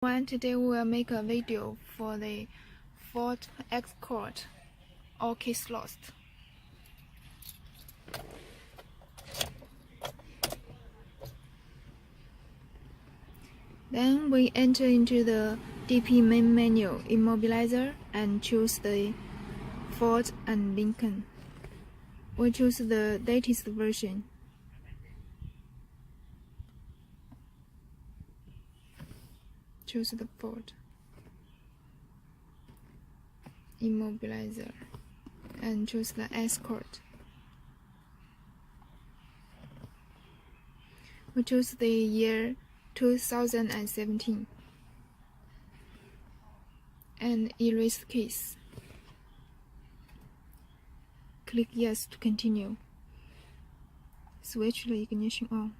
Today we will make a video for the Ford Escort, all keys lost. Then we enter into the DP main menu immobilizer and choose the Ford and Lincoln. We choose the latest version. Choose the Ford immobilizer and choose the Escort. We choose the year 2017 and erase keys. Click yes to continue. Switch the ignition on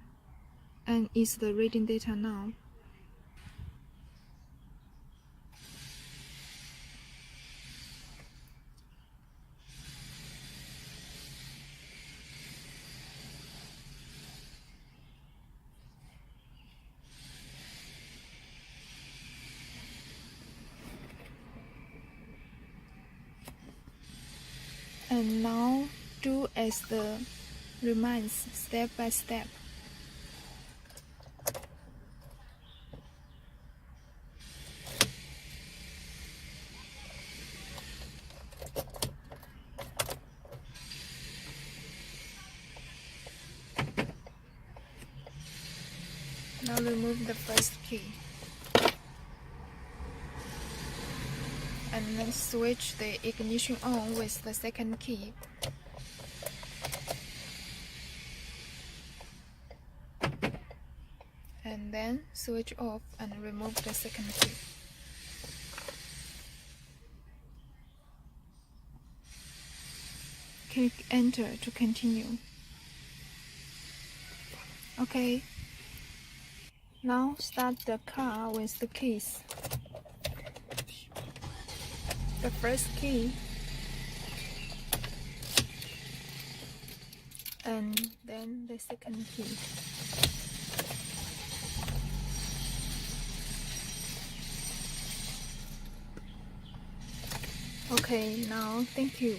and is the reading data now. And now do as the reminds step by step. Now remove the first key. And then switch the ignition on with the second key. And then switch off and remove the second key. Click enter to continue. Okay. Now start the car with the keys. The first key and then the second key. Okay, now thank you.